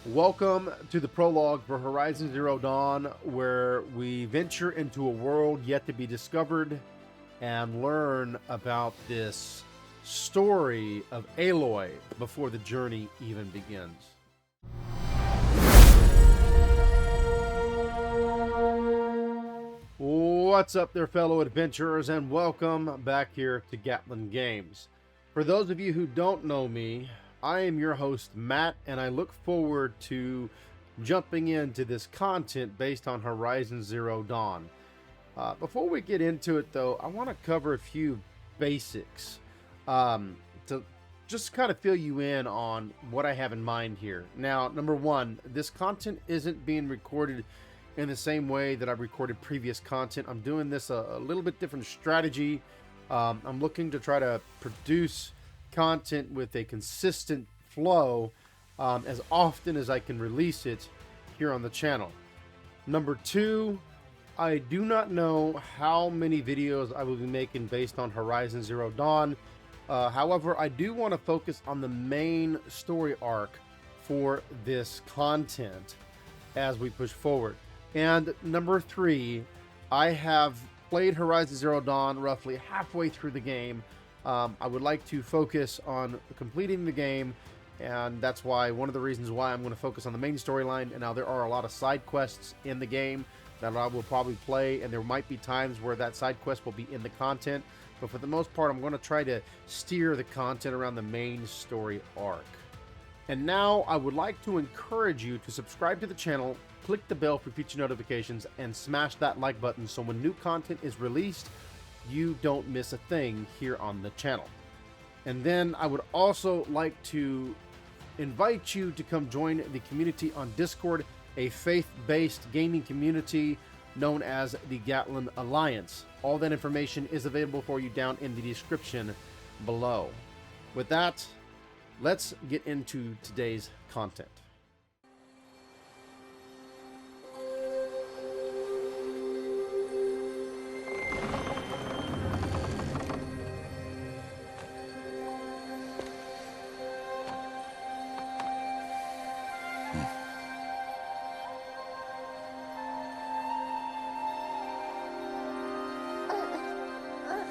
Welcome to the prologue for Horizon Zero Dawn, where we venture into a world yet to be discovered and learn about this story of Aloy before the journey even begins. What's up there, fellow adventurers, and welcome back here to Gatlin Games. For those of you who don't know me, I am your host, Matt, and I look forward to jumping into this content based on Horizon Zero Dawn. Before we get into it, though, I want to cover a few basics to just kind of fill you in on what I have in mind here. Now, number one, this content isn't being recorded in the same way that I've recorded previous content. I'm doing this a little bit different strategy. I'm looking to try to produce content with a consistent flow as often as I can release it here on the channel. Number two, I do not know how many videos I will be making based on Horizon Zero Dawn. However, I do want to focus on the main story arc for this content as we push forward. And number three, I have played Horizon Zero Dawn roughly halfway through the game. I would like to focus on completing the game, and that's why one of the reasons why I'm going to focus on the main storyline. And now there are a lot of side quests in the game that I will probably play, and there might be times where that side quest will be in the content, but for the most part I'm going to try to steer the content around the main story arc. And now I would like to encourage you to subscribe to the channel, click the bell for future notifications, and smash that like button so when new content is released, you don't miss a thing here on the channel. And then I would also like to invite you to come join the community on Discord, a faith-based gaming community known as the Gatlin Alliance. All that information is available for you down in the description below. With that, let's get into today's content.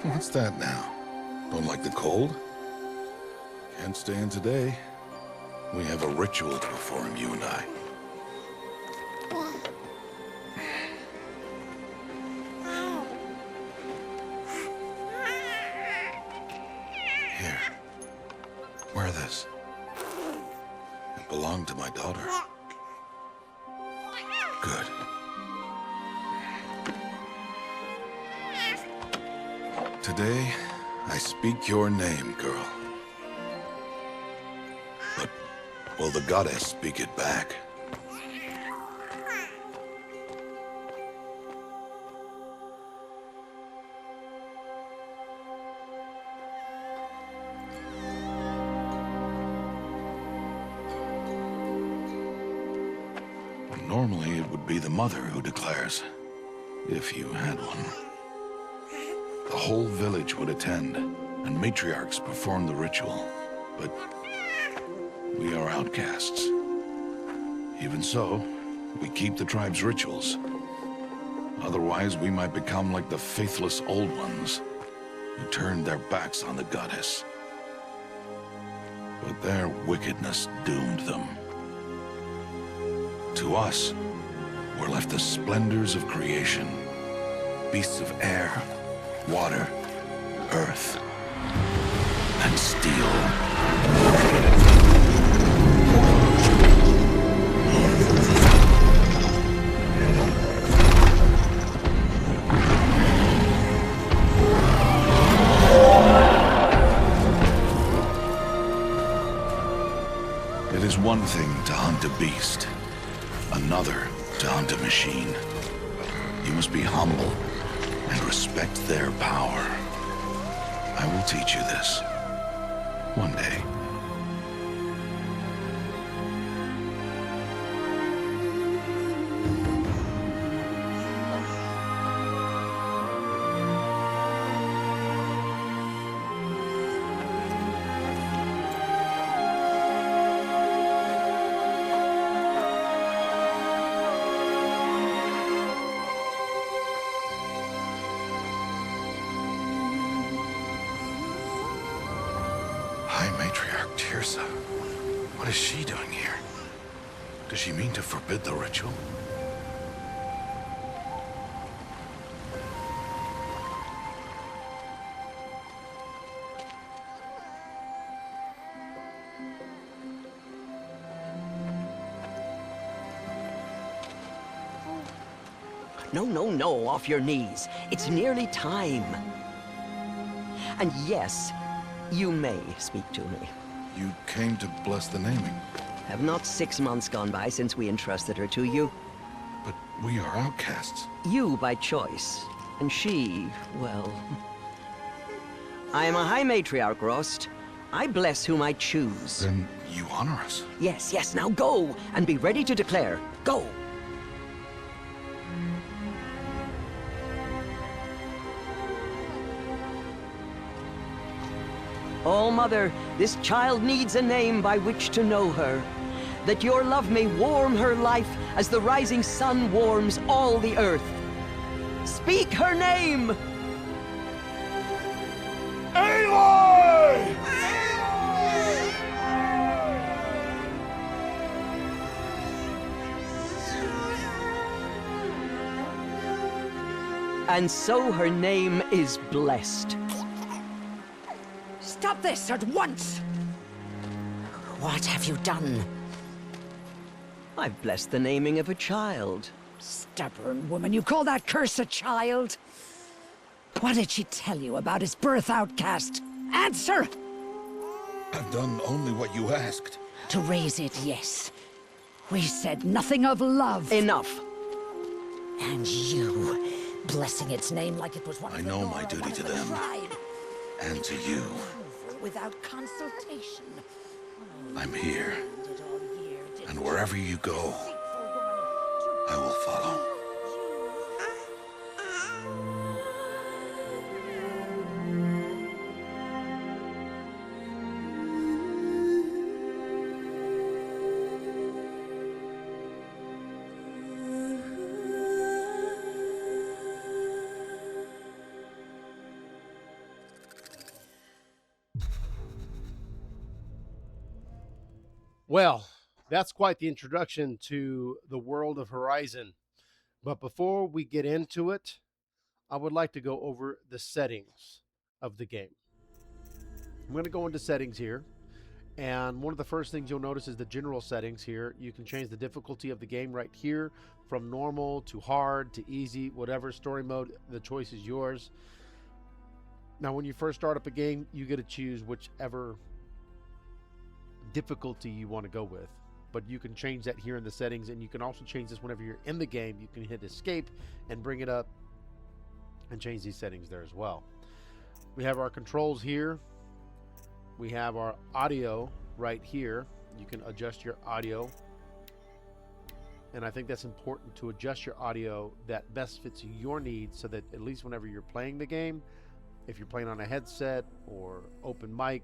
What's that now? Don't like the cold? Can't stay in today. We have a ritual to perform, you and I. Here. Wear this. It belonged to my daughter. Good. Today, I speak your name, girl. But will the goddess speak it back? Normally, it would be the mother who declares, if you had one. The whole village would attend, and matriarchs perform the ritual. But we are outcasts. Even so, we keep the tribe's rituals. Otherwise, we might become like the faithless old ones, who turned their backs on the goddess. But their wickedness doomed them. To us, were left the splendors of creation, beasts of air, water, earth, and steel. It is one thing to hunt a beast, another to hunt a machine. You must be humble and respect their power. I will teach you this one day. Tirsa, what is she doing here? Does she mean to forbid the ritual? No, no, no, off your knees. It's nearly time. And yes, you may speak to me. You came to bless the naming, Have not 6 months gone by since we entrusted her to you? but we are outcasts. You by choice, and she, well... I am a High Matriarch, Rost. I bless whom I choose. Then you honor us. Yes, yes, now go, and be ready to declare. Go! Oh, Mother, this child needs a name by which to know her. That your love may warm her life as the rising sun warms all the earth. Speak her name! Aloy! And so her name is blessed. Stop this at once! What have you done? I've blessed the naming of a child. Stubborn woman, you call that curse a child? What did she tell you about his birth, Outcast? Answer! I've done only what you asked. To raise it, yes. We said nothing of love. Enough. And you, blessing its name like it was one I of the know Nora, my duty one of to the them. tribe. And to you. Without consultation. I'm here. Did all year, did And wherever you go, I will follow. Well, that's quite the introduction to the world of Horizon. But before we get into it, I would like to go over the settings of the game. I'm going to go into settings here. And one of the first things you'll notice is the general settings here. You can change the difficulty of the game right here from normal to hard to easy, whatever story mode. The choice is yours. Now, when you first start up a game, you get to choose whichever difficulty you want to go with, but you can change that here in the settings, and you can also change this whenever you're in the game. You can hit escape and bring it up and change these settings there as well. We have our controls here. We have our audio right here. You can adjust your audio, and I think that's important to adjust your audio that best fits your needs, so that at least whenever you're playing the game, if you're playing on a headset or open mic,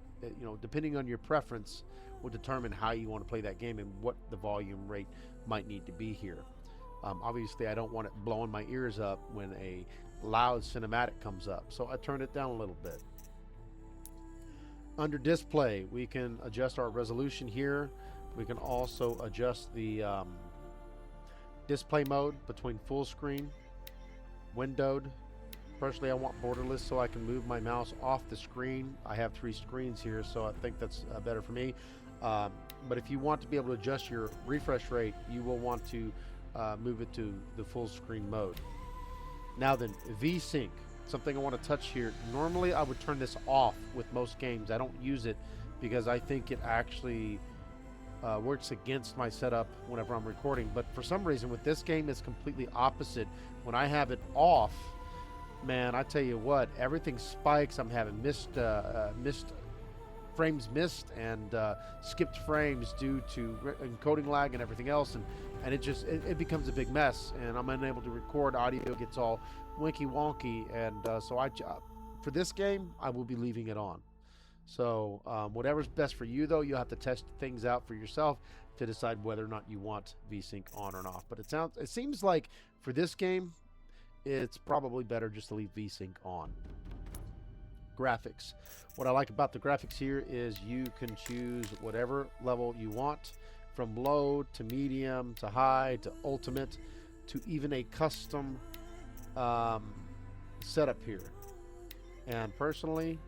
depending on your preference, will determine how you want to play that game and what the volume rate might need to be here. Obviously, I don't want it blowing my ears up when a loud cinematic comes up, so I turn it down a little bit. Under display, we can adjust our resolution here. We can also adjust the display mode between full screen, windowed. Personally, I want borderless so I can move my mouse off the screen. I have 3 screens here, so I think that's better for me. But if you want to be able to adjust your refresh rate, you will want to move it to the full screen mode. Now then, VSync, something I want to touch here. Normally, I would turn this off with most games. I don't use it because I think it actually works against my setup whenever I'm recording. But for some reason, with this game, it's completely opposite. When I have it off, man, I tell you what, everything spikes. I'm having frames missed and skipped frames due to encoding lag and everything else, and it becomes a big mess, and I'm unable to record. Audio gets all winky wonky, and so for this game, I will be leaving it on. So whatever's best for you, though, you'll have to test things out for yourself to decide whether or not you want VSync on or off. But it seems like for this game, it's probably better just to leave VSync on. graphics. What I like about the graphics here is you can choose whatever level you want, from low to medium to high to ultimate to even a custom setup here. And personally,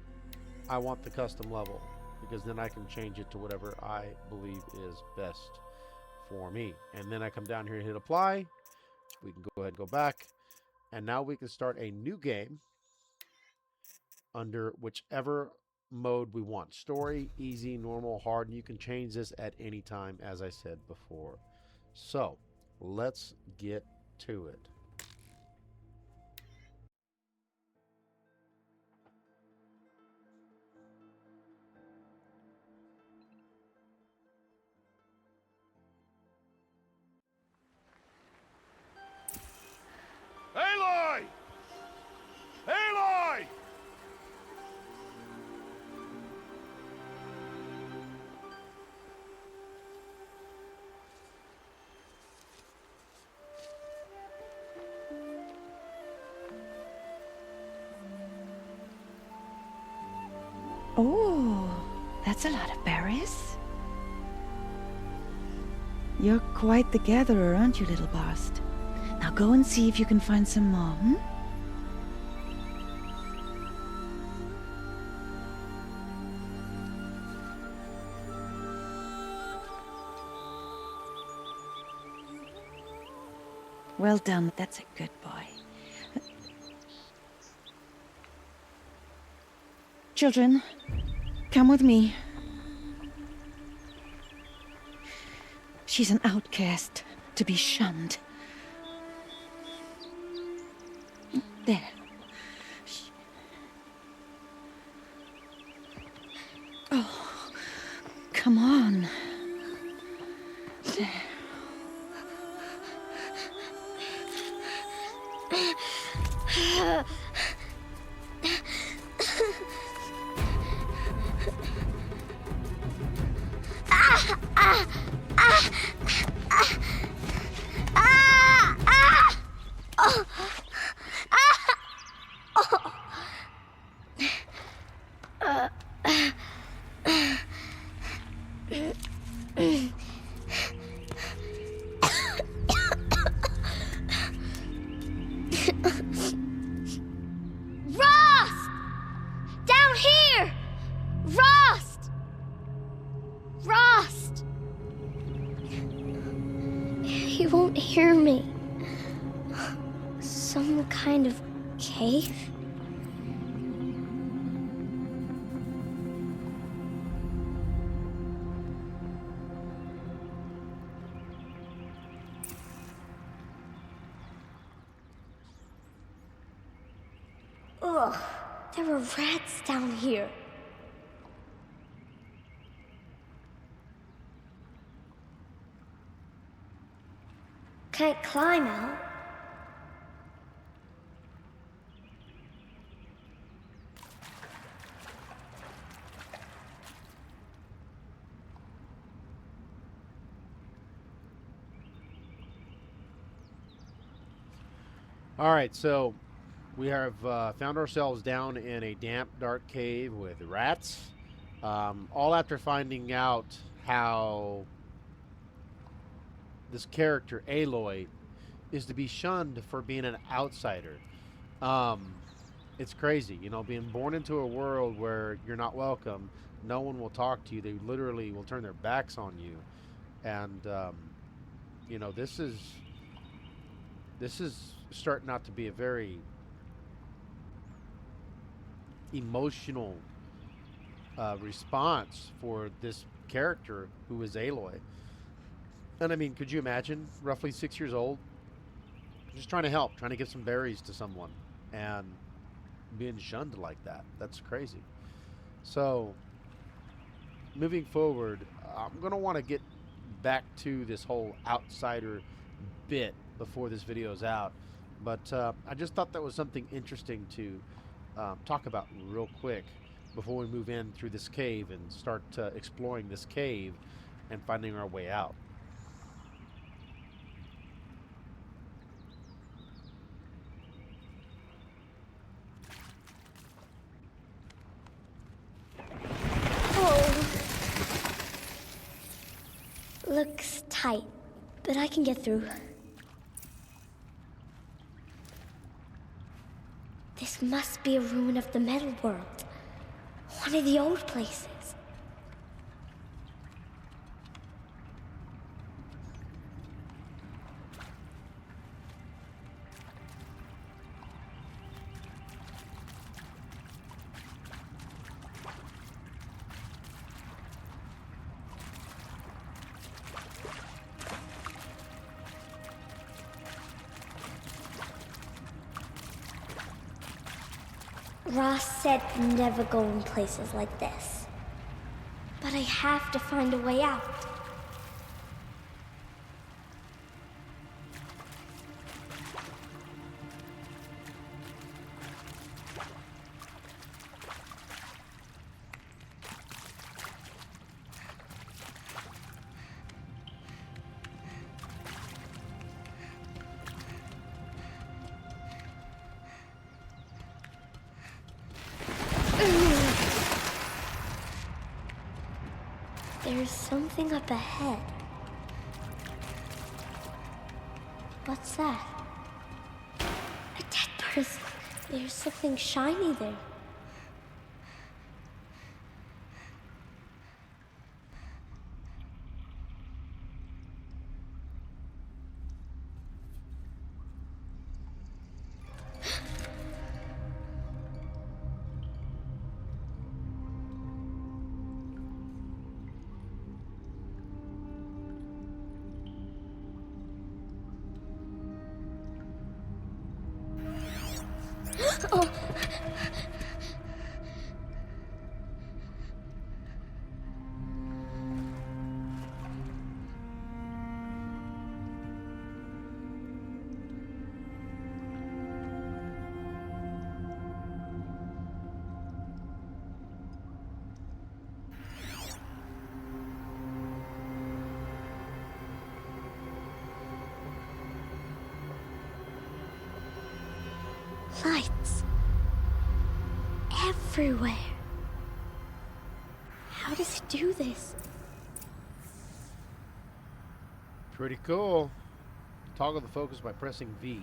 I want the custom level because then I can change it to whatever I believe is best for me. And then I come down here and hit apply. We can go ahead and go back. And now we can start a new game under whichever mode we want. Story, easy, normal, hard, and you can change this at any time, as I said before. So, let's get to it. Aloy! Aloy! Oh, that's a lot of berries. You're quite the gatherer, aren't you, little Bast? Now go and see if you can find some more, hmm? Well done, that's a good boy. Children, come with me. She's an outcast, to be shunned. There. Oh, come on. There. He won't hear me. Some kind of cave? Ugh, there were rats down here. Can't climb out. All right, so we have found ourselves down in a damp, dark cave with rats, all after finding out how this character, Aloy, is to be shunned for being an outsider. It's crazy, you know, being born into a world where you're not welcome, no one will talk to you, they literally will turn their backs on you. And, you know, this is starting out to be a very emotional response for this character who is Aloy. And I mean, could you imagine, roughly 6 years old, just trying to help, trying to give some berries to someone, and being shunned like that? That's crazy. So, moving forward, I'm going to want to get back to this whole outsider bit before this video is out. But I just thought that was something interesting to talk about real quick before we move in through this cave and start exploring this cave and finding our way out. Looks tight, but I can get through. This must be a ruin of the metal world. One of the old places. Ross said never go in places like this. But I have to find a way out. There's something up ahead. What's that? A dead person. There's something shiny there. Oh. Lights. Everywhere. How does it do this? Pretty cool. Toggle the focus by pressing V.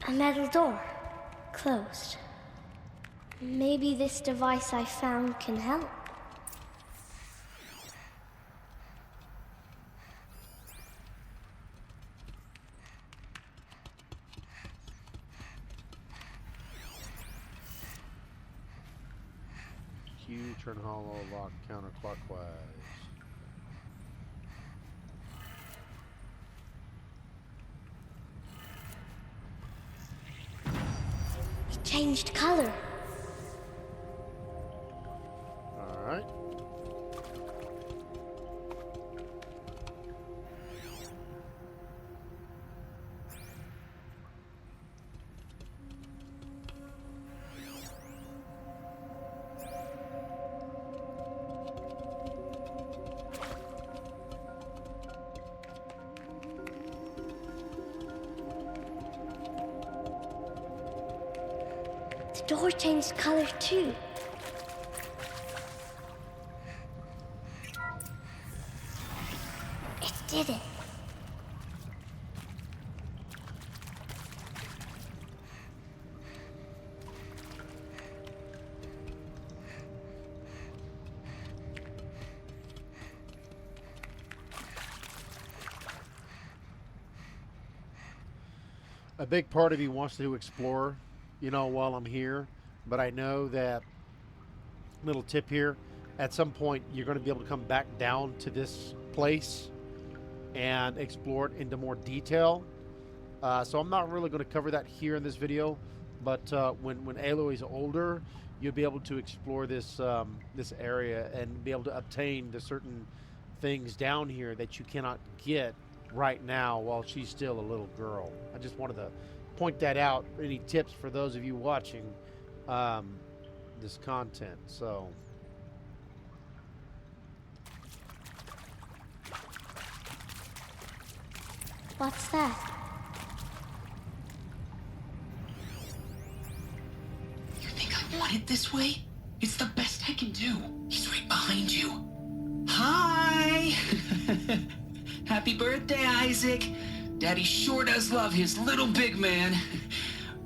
A metal door. Closed. Maybe this device I found can help. Q, turn hollow, lock counterclockwise. It changed color. Alright. The door changed color too. It did it. A big part of me wants to explore, you know, while I'm here, but I know that, little tip here, at some point you're going to be able to come back down to this place and explore it into more detail. So I'm not really going to cover that here in this video, but when Aloy is older, you'll be able to explore this this area and be able to obtain the certain things down here that you cannot get right now while she's still a little girl. I just wanted to point that out. Any tips for those of you watching this content? So What's that? You think I want it this way? It's the best I can do. He's right behind you. Hi! Happy birthday, Isaac. Daddy sure does love his little big man.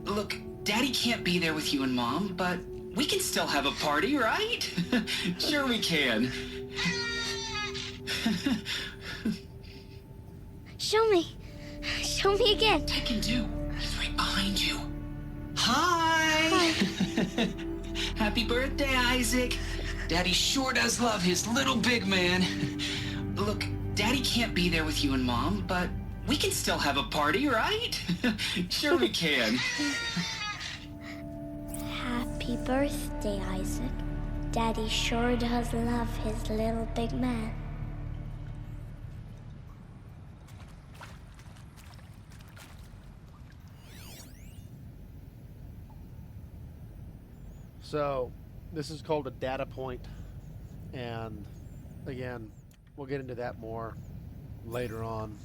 Look, Daddy can't be there with you and Mom, but we can still have a party, right? Sure we can. Show me. Show me again. I can do. He's right behind you. Hi! Happy birthday, Isaac. Daddy sure does love his little big man. Look, Daddy can't be there with you and Mom, but we can still have a party, right? Sure we can. Happy birthday, Isaac. Daddy sure does love his little big man. So, this is called a data point, and again, we'll get into that more later on.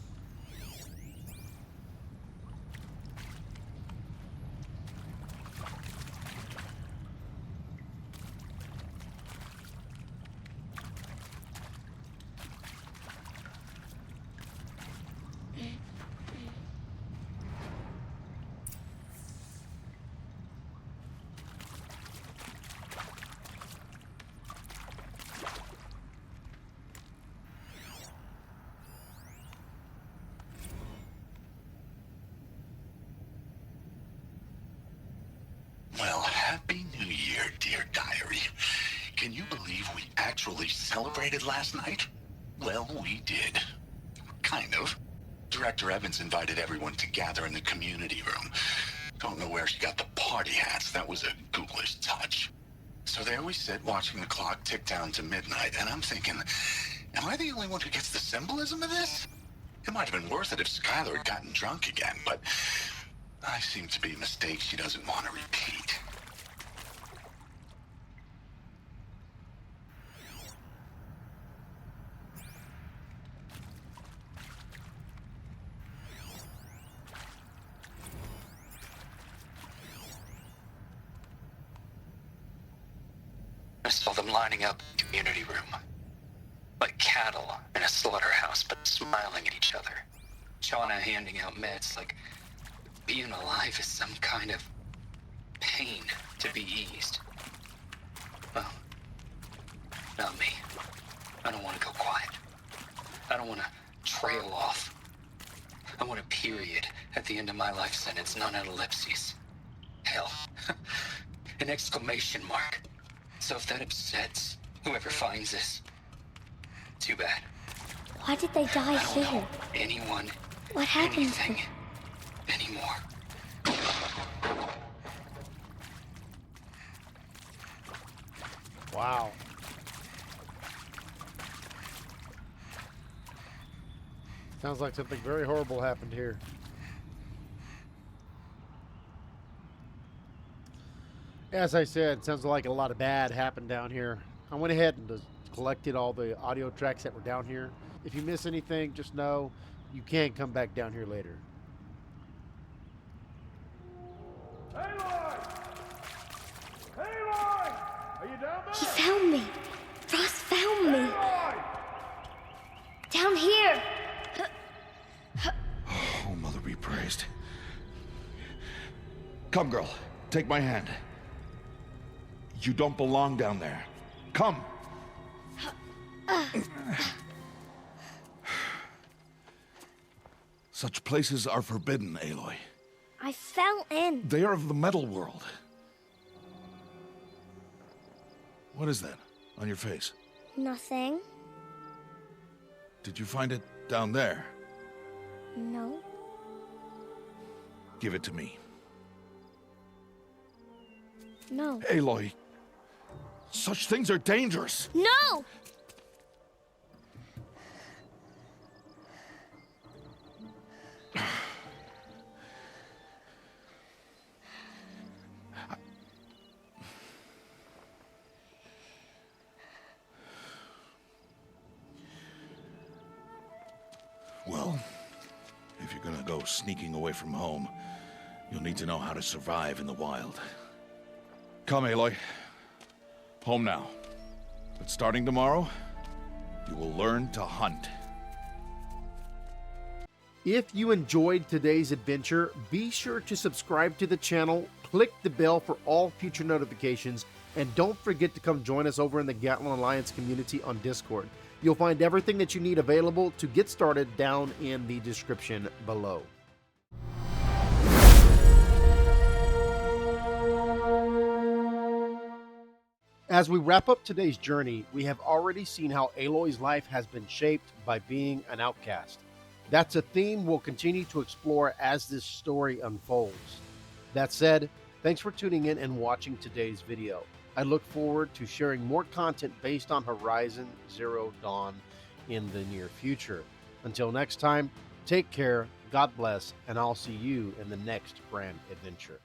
Well, Happy New Year, dear diary. Can you believe we actually celebrated last night? Well, we did. Kind of. Director Evans invited everyone to gather in the community room. Don't know where she got the party hats. That was a ghoulish touch. So there we sit, watching the clock tick down to midnight, and I'm thinking, am I the only one who gets the symbolism of this? It might have been worth it if Skylar had gotten drunk again, but I seem to be a mistake she doesn't want to repeat. I saw them lining up in the community room. Like cattle in a slaughterhouse, but smiling at each other. Shauna handing out meds like being alive is some kind of pain to be eased. Well, not me. I don't want to go quiet. I don't want to trail off. I want a period at the end of my life sentence, not an ellipses. Hell, an exclamation mark. So if that upsets whoever finds this, too bad. Why did they die I don't know here? anyone, What happened to anything, them? anymore. Wow. Sounds like something very horrible happened here. As I said, sounds like a lot of bad happened down here. I went ahead and just collected all the audio tracks that were down here. If you miss anything, just know you can come back down here later. Aloy! Aloy! Are you down there? He found me. Ross found me. Aloy! Down here. Oh, Mother be praised. Come, girl. Take my hand. You don't belong down there. Come. Such places are forbidden, Aloy. I fell in. They are of the metal world. What is that on your face? Nothing. Did you find it down there? No. Give it to me. No. Aloy, such things are dangerous. No! Well, if you're gonna go sneaking away from home, you'll need to know how to survive in the wild. Come, Aloy. Home now. But starting tomorrow, you will learn to hunt. If you enjoyed today's adventure, be sure to subscribe to the channel, click the bell for all future notifications, and don't forget to come join us over in the Gatlin Alliance community on Discord. You'll find everything that you need available to get started down in the description below. As we wrap up today's journey, we have already seen how Aloy's life has been shaped by being an outcast. That's a theme we'll continue to explore as this story unfolds. That said, thanks for tuning in and watching today's video. I look forward to sharing more content based on Horizon Zero Dawn in the near future. Until next time, take care, God bless, and I'll see you in the next brand adventure.